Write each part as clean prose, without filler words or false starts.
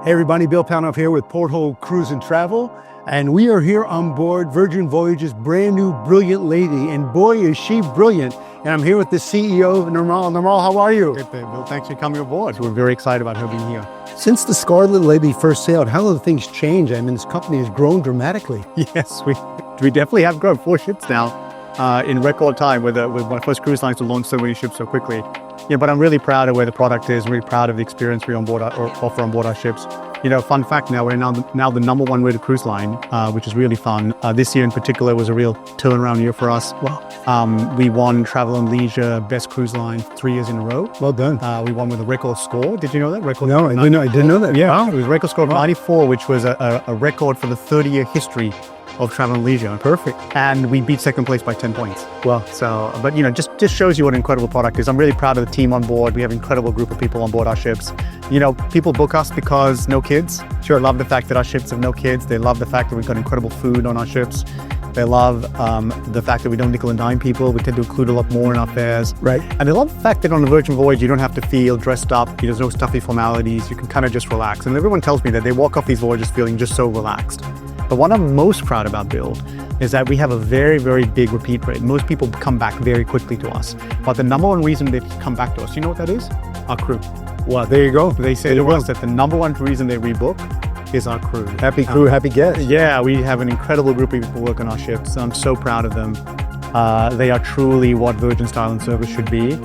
Hey everybody, Bill Panoff here with Porthole Cruise and Travel, and we are here on board Virgin Voyages' brand new brilliant lady, and boy is she brilliant. And I'm here with the CEO, Nirmal. Nirmal, how are you? Good, Bill. Thanks for coming aboard. We're very excited about her being here. Since the Scarlet Lady first sailed, how have things changed? I mean, this company has grown dramatically. Yes, we definitely have grown 4 ships now in record time with my first cruise lines to launch so many ships so quickly. Yeah, but I'm really proud of where the product is, really proud of the experience we offer on board our ships. You know, fun fact now, we're now the #1 rated cruise line, which is really fun. This year in particular was a real turnaround year for us. Wow. We won Travel and Leisure Best Cruise Line 3 years in a row. Well done. We won with a record score. Did you know that? No, I didn't know that. Yeah, it was a record score of 94, which was a record for the 30-year history of Travel and Leisure. Perfect. And we beat second place by 10 points. Well, so, but you know, just shows you what an incredible product is. I'm really proud of the team on board. We have an incredible group of people on board our ships. You know, people book us because no kids. Sure, love the fact that our ships have no kids. They love the fact that we've got incredible food on our ships. They love the fact that we don't nickel and dime people. We tend to include a lot more in our fares. Right. And they love the fact that on a Virgin Voyage, you don't have to feel dressed up. There's no stuffy formalities. You can kind of just relax. And everyone tells me that they walk off these voyages feeling just so relaxed. But what I'm most proud about, Bill, is that we have a very, very big repeat rate. Most people come back very quickly to us. But the #1 reason they come back to us, you know what that is? Our crew. well, there you go. They say to us that the #1 reason they rebook is our crew. Happy crew, happy guests. Yeah, we have an incredible group of people who work on our ships. I'm so proud of them. They are truly what Virgin style and service should be.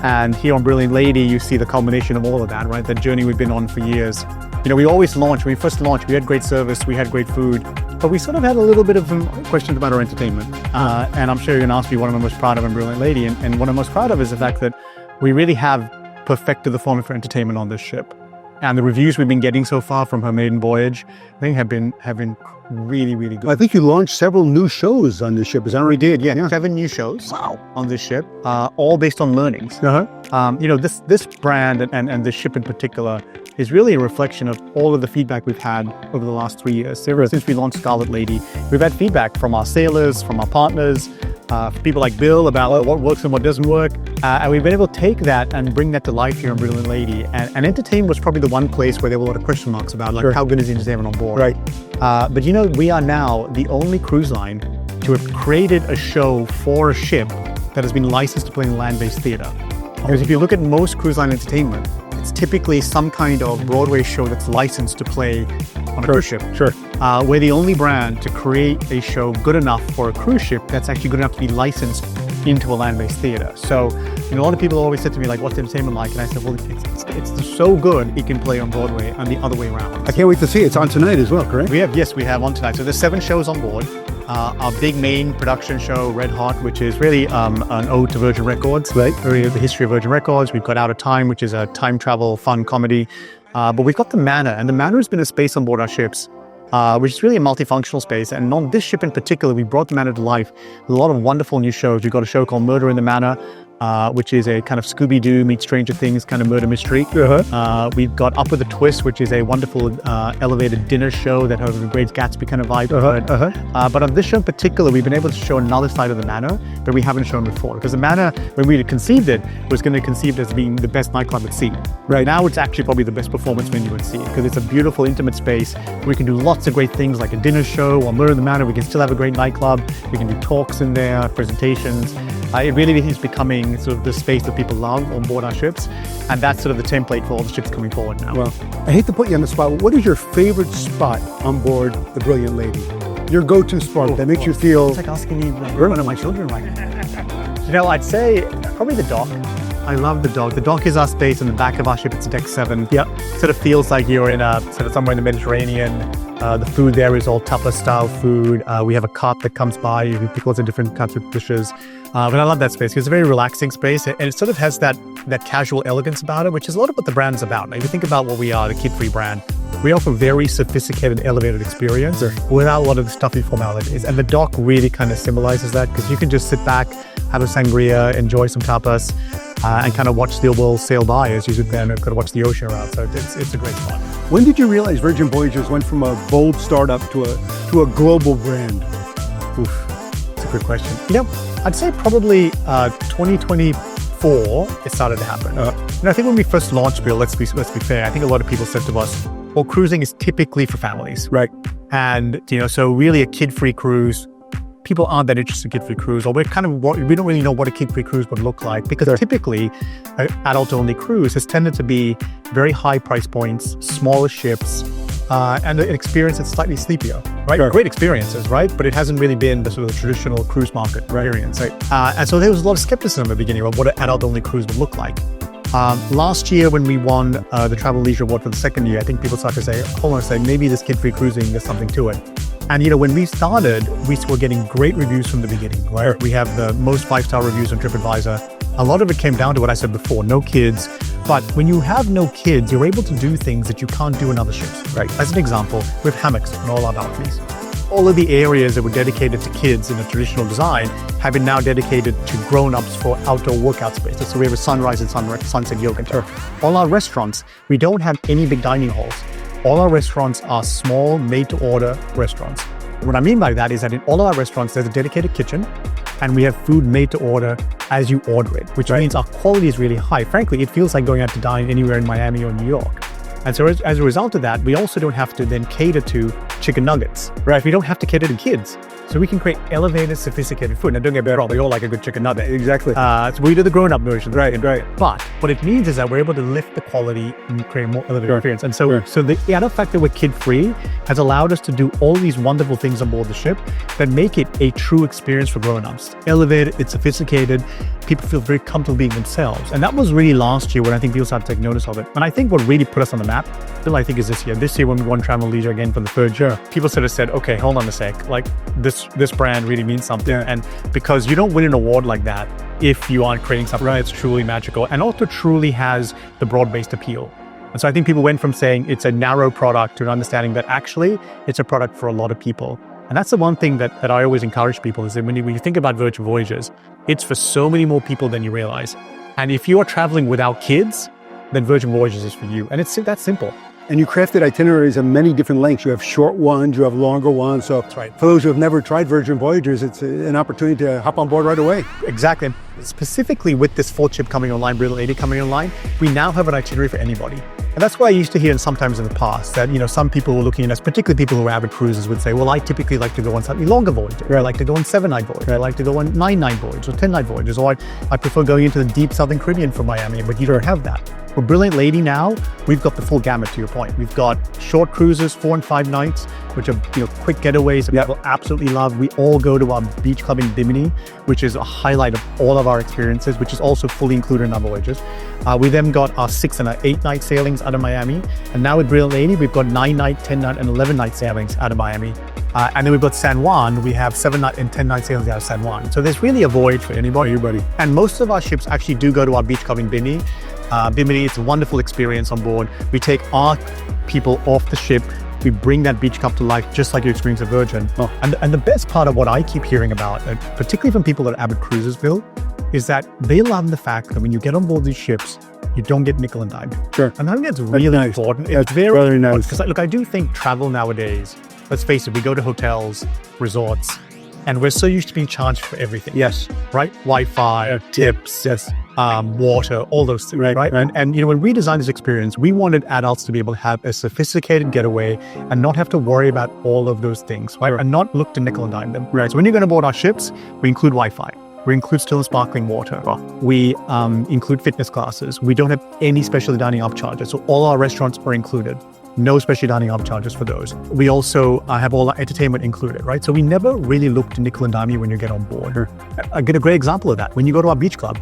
And here on Brilliant Lady, you see the culmination of all of that, right? That journey we've been on for years. You know, we always launch, when we first launched, we had great service, we had great food, but we sort of had a little bit of questions about our entertainment. And I'm sure you're gonna ask me what I'm most proud of on Brilliant Lady. And what I'm most proud of is the fact that we really have perfected the formula for entertainment on this ship. And the reviews we've been getting so far from her maiden voyage, I think have been really, really good. I think you launched several new shows on this ship, is that right? We did, yeah. 7 new shows on this ship, all based on learnings. You know, this brand and this ship in particular is really a reflection of all of the feedback we've had over the last 3 years. Since we launched Scarlet Lady, we've had feedback from our sailors, from our partners, people like Bill about what works and what doesn't work. And we've been able to take that and bring that to life here on Brilliant Lady. And entertainment was probably the one place where there were a lot of question marks about, like, how good is the entertainment on board? Right. But you know, we are now the only cruise line to have created a show for a ship that has been licensed to play in land-based theater. Because if you look at most cruise line entertainment, it's typically some kind of Broadway show that's licensed to play on a cruise ship. Sure. We're the only brand to create a show good enough for a cruise ship that's actually good enough to be licensed into a land-based theater. So, you know, a lot of people always said to me, like, what's the entertainment like? And I said, well, it's so good it can play on Broadway and the other way around. I can't wait to see it. It's on tonight as well, correct? We have on tonight. So there's 7 shows on board. Our big main production show, Red Hot, which is really an ode to Virgin Records, right? The history of Virgin Records. We've got Out of Time, which is a time travel fun comedy. But we've got the Manor, and the Manor has been a space on board our ships, which is really a multifunctional space. And on this ship in particular, we brought the Manor to life with a lot of wonderful new shows. We've got a show called Murder in the Manor, which is a kind of Scooby-Doo meets Stranger Things kind of murder mystery. We've got Up with a Twist, which is a wonderful elevated dinner show that has a Great Gatsby kind of vibe. But on this show in particular, we've been able to show another side of the Manor that we haven't shown before. Because the Manor, when we conceived it, was going to conceive it as being the best nightclub at sea. Right now, it's actually probably the best performance venue at sea because it's a beautiful, intimate space. We can do lots of great things like a dinner show or Murder in the Manor. We can still have a great nightclub. We can do talks in there, presentations. It really is becoming sort of the space that people love on board our ships, and that's sort of the template for all the ships coming forward now. Well, I hate to put you on the spot, but what is your favorite spot on board the Brilliant Lady? Your go-to spot that makes you feel... It's like asking me one of my children right now. You know, I'd say probably the dock. I love the dock. The dock is our space in the back of our ship. It's deck 7. Yeah. Sort of feels like you're in sort of somewhere in the Mediterranean. The food there is all tapas style food. We have a cart that comes by. You can pick lots of different kinds of dishes. But I love that space because it's a very relaxing space, and it sort of has that casual elegance about it, which is a lot of what the brand's about. Now, if you think about what we are, the kid-free brand, we offer very sophisticated, elevated experience without a lot of the stuffy formalities. And the dock really kind of symbolizes that because you can just sit back, have a sangria, enjoy some tapas, and kind of watch the world sail by as you sit there and kind of watch the ocean around. So it's a great spot. When did you realize Virgin Voyages went from a bold startup to a global brand? Oof, that's a good question. You know, I'd say probably 2024 it started to happen. And I think when we first launched, Bill, let's be fair, I think a lot of people said to us, Well, cruising is typically for families. Right. And, so really a kid-free cruise, people aren't that interested in kid-free cruise, or we don't really know what a kid-free cruise would look like, because typically an adult-only cruise has tended to be very high price points, smaller ships, and an experience that's slightly sleepier, right? Sure. Great experiences, right? But it hasn't really been the sort of traditional cruise market experience. Right. And so there was a lot of skepticism at the beginning about what an adult-only cruise would look like. Last year, when we won the Travel Leisure Award for the second year, I think people started to say, hold on a second, maybe this kid-free cruising, there's something to it. And, when we started, we were getting great reviews from the beginning, right? We have the most 5-star reviews on TripAdvisor. A lot of it came down to what I said before, no kids. But when you have no kids, you're able to do things that you can't do in other ships, right? As an example, we have hammocks on all our balconies. All of the areas that were dedicated to kids in a traditional design have been now dedicated to grown-ups for outdoor workout spaces. So we have a sunrise and sunset yoga. Sure. All our restaurants, we don't have any big dining halls. All our restaurants are small, made-to-order restaurants. What I mean by that is that in all of our restaurants, there's a dedicated kitchen, and we have food made to order as you order it, which means our quality is really high. Frankly, it feels like going out to dine anywhere in Miami or New York. And so as a result of that, we also don't have to then cater to chicken nuggets, right? We don't have to cater to kids. So we can create elevated, sophisticated food. Now, don't get me wrong, we all like a good chicken nugget. Exactly. So we do the grown-up version. Right. But what it means is that we're able to lift the quality and create a more elevated experience. And so the other fact that we're kid-free has allowed us to do all these wonderful things on board the ship that make it a true experience for grown-ups. Elevated, it's sophisticated, people feel very comfortable being themselves. And that was really last year when I think people started to take notice of it. And I think what really put us on the map, Bill, I think is this year. This year when we won Travel Leisure again for the third year, people sort of said, okay, hold on a sec, like this brand really means something. Yeah. And because you don't win an award like that if you aren't creating something that's truly magical and also truly has the broad-based appeal. And so I think people went from saying it's a narrow product to an understanding that actually it's a product for a lot of people. And that's the one thing that I always encourage people is that when you think about Virgin Voyages, it's for so many more people than you realize. And if you are traveling without kids, then Virgin Voyages is for you. And it's that simple. And you crafted itineraries of many different lengths. You have short ones, you have longer ones. So that's right. For those who have never tried Virgin Voyages, it's an opportunity to hop on board right away. Exactly. Specifically with this 4th ship coming online, Brilliant Lady coming online, we now have an itinerary for anybody. And that's why I used to hear sometimes in the past that, some people were looking at us, particularly people who are avid cruisers would say, well, I typically like to go on slightly longer voyages. Right. I like to go on 7-night voyages. I like to go on 9-night voyages or 10-night voyages. Or I prefer going into the deep Southern Caribbean from Miami, but you don't have that. For Brilliant Lady now, we've got the full gamut to your point. We've got short cruises, 4 and 5 nights, which are quick getaways that people absolutely love. We all go to our beach club in Bimini, which is a highlight of all of our experiences, which is also fully included in our voyages. We then got our 6 and 8-night sailings out of Miami. And now with Brilliant Lady, we've got 9-night, 10-night, and 11-night sailings out of Miami. And then we've got San Juan. We have 7-night and 10-night sailings out of San Juan. So there's really a voyage for anybody. And most of our ships actually do go to our beach club in Bimini. Bimini, it's a wonderful experience on board. We take our people off the ship. We bring that beach club to life, just like you experience at Virgin. Oh. And the best part of what I keep hearing about, particularly from people that are avid cruisers, Bill, is that they love the fact that when you get on board these ships, you don't get nickel and dime. Sure. And I think that's really important. It's very nice. Because look, I do think travel nowadays, let's face it, we go to hotels, resorts, and we're so used to being charged for everything. Yes. Right? Wi-Fi, tips, yes, water, all those things, right? And when we designed this experience, we wanted adults to be able to have a sophisticated getaway and not have to worry about all of those things, right? And not look to nickel and dime them. Right. So when you're going to board our ships, we include Wi-Fi. We include still and sparkling water. We include fitness classes. We don't have any specialty dining upcharges. So all our restaurants are included. No special dining upcharges for those. We also have all our entertainment included, right? So we never really look to nickel and dime you when you get on board. Sure. I get a great example of that. When you go to our beach club,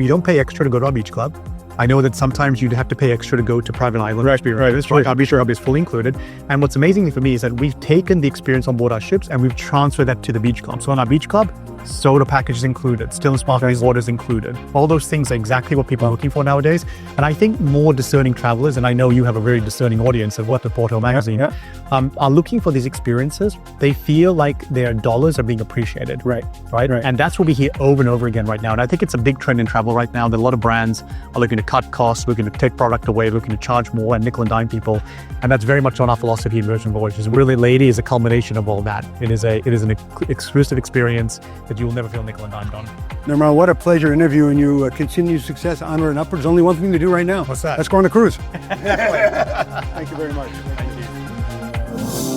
you don't pay extra to go to our beach club. I know that sometimes you'd have to pay extra to go to private island. Right. Our beach club is fully included. And what's amazing for me is that we've taken the experience on board our ships and we've transferred that to the beach club. So on our beach club, soda packages included, still and sparkling waters included. All those things are exactly what people are looking for nowadays. And I think more discerning travelers, and I know you have a very discerning audience of what the Porthole magazine, are looking for these experiences. They feel like their dollars are being appreciated. Right. And that's what we hear over and over again right now. And I think it's a big trend in travel right now that a lot of brands are looking to cut costs, looking to take product away, looking to charge more and nickel and dime people. And that's very much on our philosophy in Virgin Voyages. Brilliant Lady is a culmination of all that. It is an exclusive experience. that you will never feel nickel and dimed on. Nirmal, what a pleasure interviewing you. Continued success, onward and upwards. Only one thing to do right now. What's that? Let's go on a cruise. Thank you very much. Thank you.